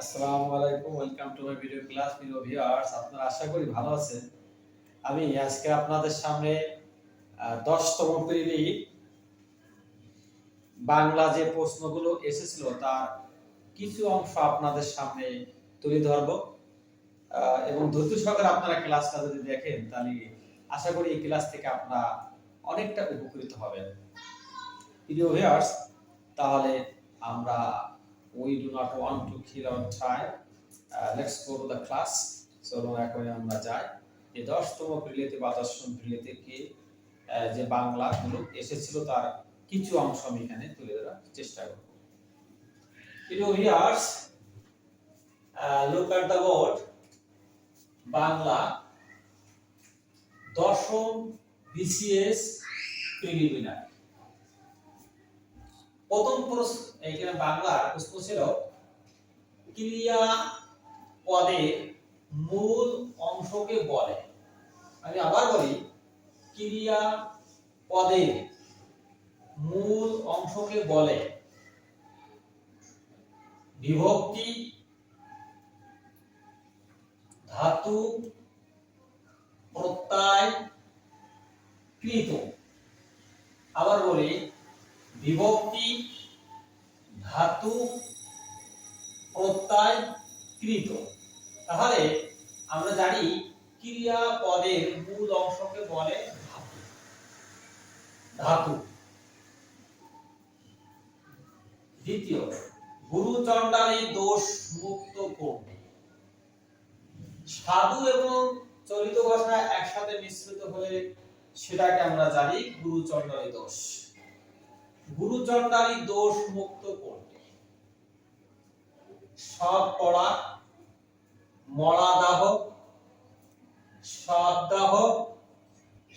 আসসালামু আলাইকুম, welcome to my video class. প্রিয় ভিউয়ার্স, আপনারা আশা করি ভালো আছেন। আমি আজকে আপনাদের সামনে 10তম প্রিলি বাংলা যে প্রশ্নগুলো এসেছিল তার কিছু অংশ আপনাদের সামনে তুলে ধরব এবং ধৈর্য সহকারে আপনারা ক্লাসটা যদি দেখেন তাহলে আশা করি এই ক্লাস থেকে আপনারা অনেকটা উপকৃত হবেন। প্রিয় ভিউয়ার্স, তাহলে আমরা we do not want to kill our time. Let's go to the class. চলো এখন আমরা যাই এই 10তম প্রিলিতে বা 10ম প্রিলিতে কি যে বাংলাগুলো এসেছিল তার কিছু অংশ আমি এখানে তুলে ধরার চেষ্টা করব। প্রিয় viewers, look at the word Bangla 10ম BCS প্রিলিমিনারি। প্রথম প্রশ্ন এখানে বাংলার প্রশ্ন ছিল ক্রিয়া পদের মূল অংশকে বলে। আমি আবার বলি, ক্রিয়া পদের মূল অংশকে বলে বিভক্তি, ধাতু, প্রত্যয়, কৃত। আবার বলি, বিভক্তি, ধাতু, প্রত্যয়, কৃত। তাহলে আমরা জানি ক্রিয়া পদের মূল অংশকে বলে ধাতু। দ্বিতীয়, গুরু চণ্ডালী দোষ মুক্ত কোনটি? সাধু এবং চলিত ভাষা একসাথে মিশ্রিত হলে সেটাকে আমরা জানি গুরু চণ্ডালী দোষ। গুরু চণ্ডালী দোষ মুক্ত কোনটি? সব পড়া, মরা দাহ, সব দাহ,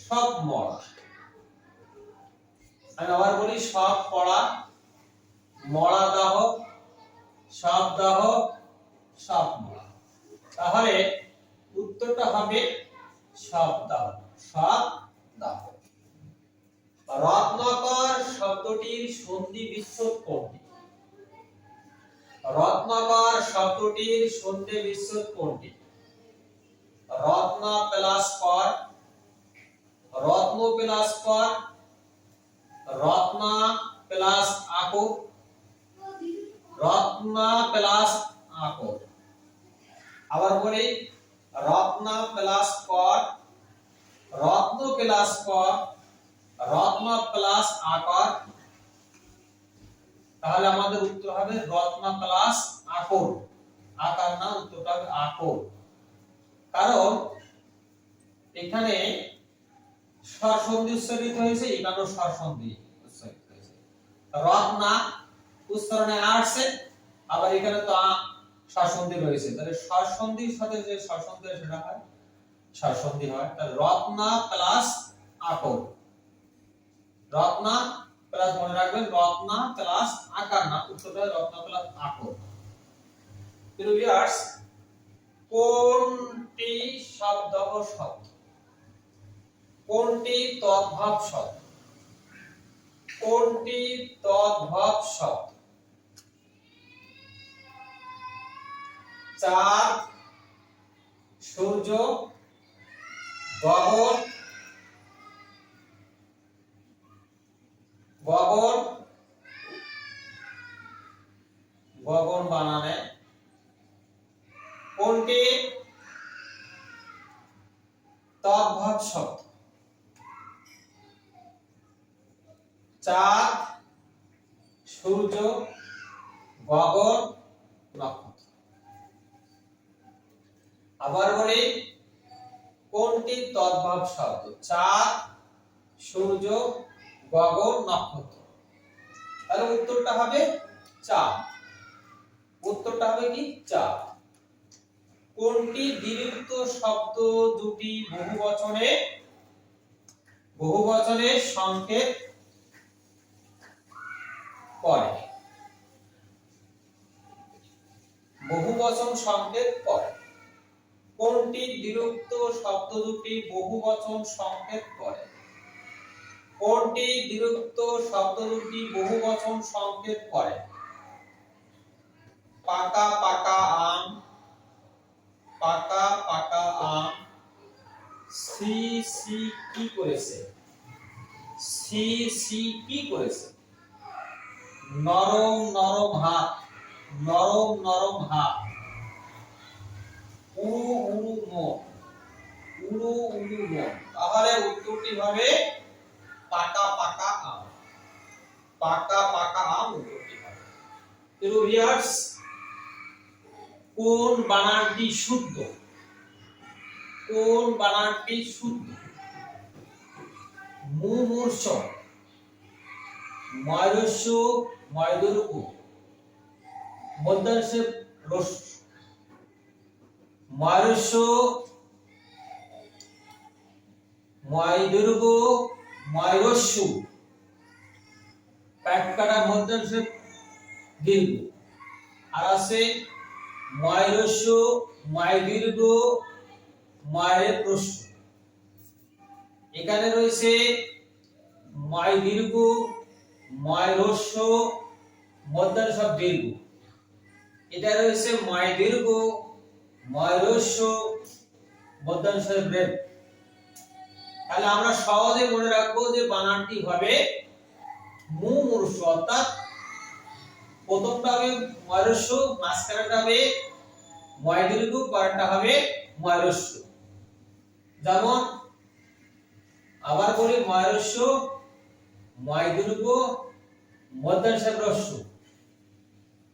সব মরা। আমি আবার বলি, সব পড়া, মরা দাহ, সব দাহ, সব মরা। তাহলে উত্তরটা হবে সব দাহ, সব দাহ। রত্নাকর শব্দটির সন্ধি বিচ্ছেদ কোনটি? রত্নাকর শব্দটির সন্ধি বিচ্ছেদ কোনটি? রত্ন প্লাস কর, রত্ন প্লাস কর, রত্না প্লাস আকর, রত্না প্লাস আকর। আবার বলি, রত্না প্লাস কর, রত্ন প্লাস কর, রত্ন প্লাস আকর। তাহলে আমাদের উত্তর হবে রত্ন প্লাস আকর। আকার না, উত্তরটা হবে আকর। কারণ এখানে স্বরসন্ধি উচ্চারিত হয়েছে, এখানেও স্বরসন্ধি উচ্চারিত হয়েছে। রত্না উচ্চারণে আসছে, আবার এখানে তো স্বরসন্ধি রয়েছে, তাহলে স্বরসন্ধির সাথে যে স্বরসন্ধি হয় সেটা হয় স্বরসন্ধি হয়। তাহলে রত্না প্লাস আকর, রত্না প্লাস, মনে রাখবেন রত্না প্লাস আকার না, উত্তরটা রত্না প্লাস আকর। ভিউয়ার্স, কোনটি শব্দহ শব্দ? কোনটি তদ্ভব শব্দ? কোনটি তদ্ভব শব্দ? চাঁদ, সূর্য, গগন, গগন, গগন বানানে কোনটি তদ্ভব শব্দ? চাঁদ, সূর্য, গগন, নক্ষত্র। আবার বলি, কোনটি তদ্ভব শব্দ? চাঁদ, সূর্য, গগন, নক্ষত্র। তাহলে উত্তরটা হবে চাঁদ। উত্তরটা হবে কি? চাঁদ। কোনটি দ্বিরুক্ত শব্দ দুটি বহুবচনে সংকেত করে? বহুবচন সংকেত করে। কোনটি দ্বিরুক্ত শব্দ দুটি বহুবচন সংকেত করে? কোনটি দ্বিরুক্ত শব্দ দুটি বহুবচন সংকেত করে? পাকা পাকা সি কি করেছে? সি সি কি করেছে? নরম নরম হাত, নরম নরম হাত। উড়ু উড়ু মন, উড়ু উড়ু মন। তাহলে উত্তরটি হবে পাকা পাকা আম। পাকা পাকা আম উত্তরটি হবে। তো ভিউয়ার্স, কোন বানানটি শুদ্ধ? কোন বানানটি শুদ্ধ? মুমূর্ষ, ময়ূরস্য, ময়দুর্গ, মধ্যাংশে রস, ময়ূরস্য, ময়দুর্গ, ময়ূরস্য, পেটকাটা মধ্যাংশে দীর্ঘ। আর আছে ময়ূরস্য, ময়দীর্ঘ, ময়ের প্রশ্ন। এখানে রয়েছে ময় দীর্ঘ, ময় হ্রস্ব, মধ্যাংশ দীর্ঘ। এটা রয়েছে ময় দীর্ঘ, ময় হ্রস্ব, মধ্যাংশ ব্রেভ। তাহলে আমরা সহজে মনে রাখবো যে বানানটি হবে মুমূর্ষ, অর্থাৎ প্রথমটা হবে ময় হ্রস্ব, মাঝখানেটা হবে ময় দীর্ঘ, পরেরটা হবে ময় হ্রস্ব। যেমন আবার বলি ময় হ্রস্ব, ময় দীর্ঘ, মধ্যাংশ হ্রস্ব।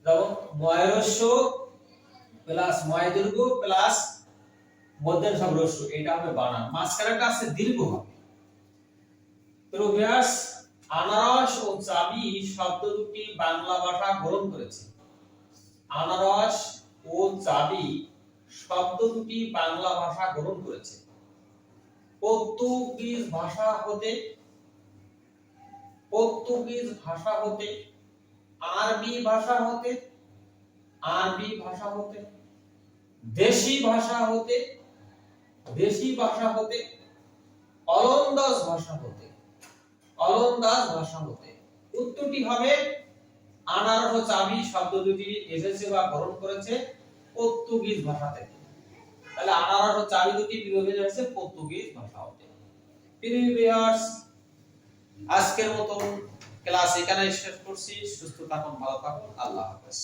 যেমন ময় হ্রস্ব প্লাস ময় দীর্ঘ প্লাস মধ্যাংশ হ্রস্ব, এটা হবে বানান। মাঝখানেটা আছে দীর্ঘ হবে। তো ভিউয়ার্স, আনারস ও চাবি শব্দ দুটি বাংলা ভাষা গ্রহণ করেছে। আনারস ও চাবি শব্দ দুটি বাংলা ভাষা গ্রহণ করেছে। পর্তুগিজ ভাষা হতে, পর্তুগিজ ভাষা হতে, আরবি ভাষা হতে, আরবি ভাষা হতে, দেশি ভাষা হতে, দেশি ভাষা হতে, অলন্দাজ ভাষা হতে, অলন্দাজ ভাষা হতে। উত্তরটি হবে আনারস ও চাবি শব্দ দুটি এসেছে বা গ্রহণ করেছে পর্তুগিজ ভাষা থেকে। তাহলে আনারস ও চাবি দুটি বিভাজিত হয়েছে পর্তুগিজ ভাষা হতে। প্রিয় ভিউয়ার্স, আজকের মতো ক্লাস এখানেই শেষ করছি। সুস্থ থাকুন, ভালো থাকুন, আল্লাহ হাফেজ।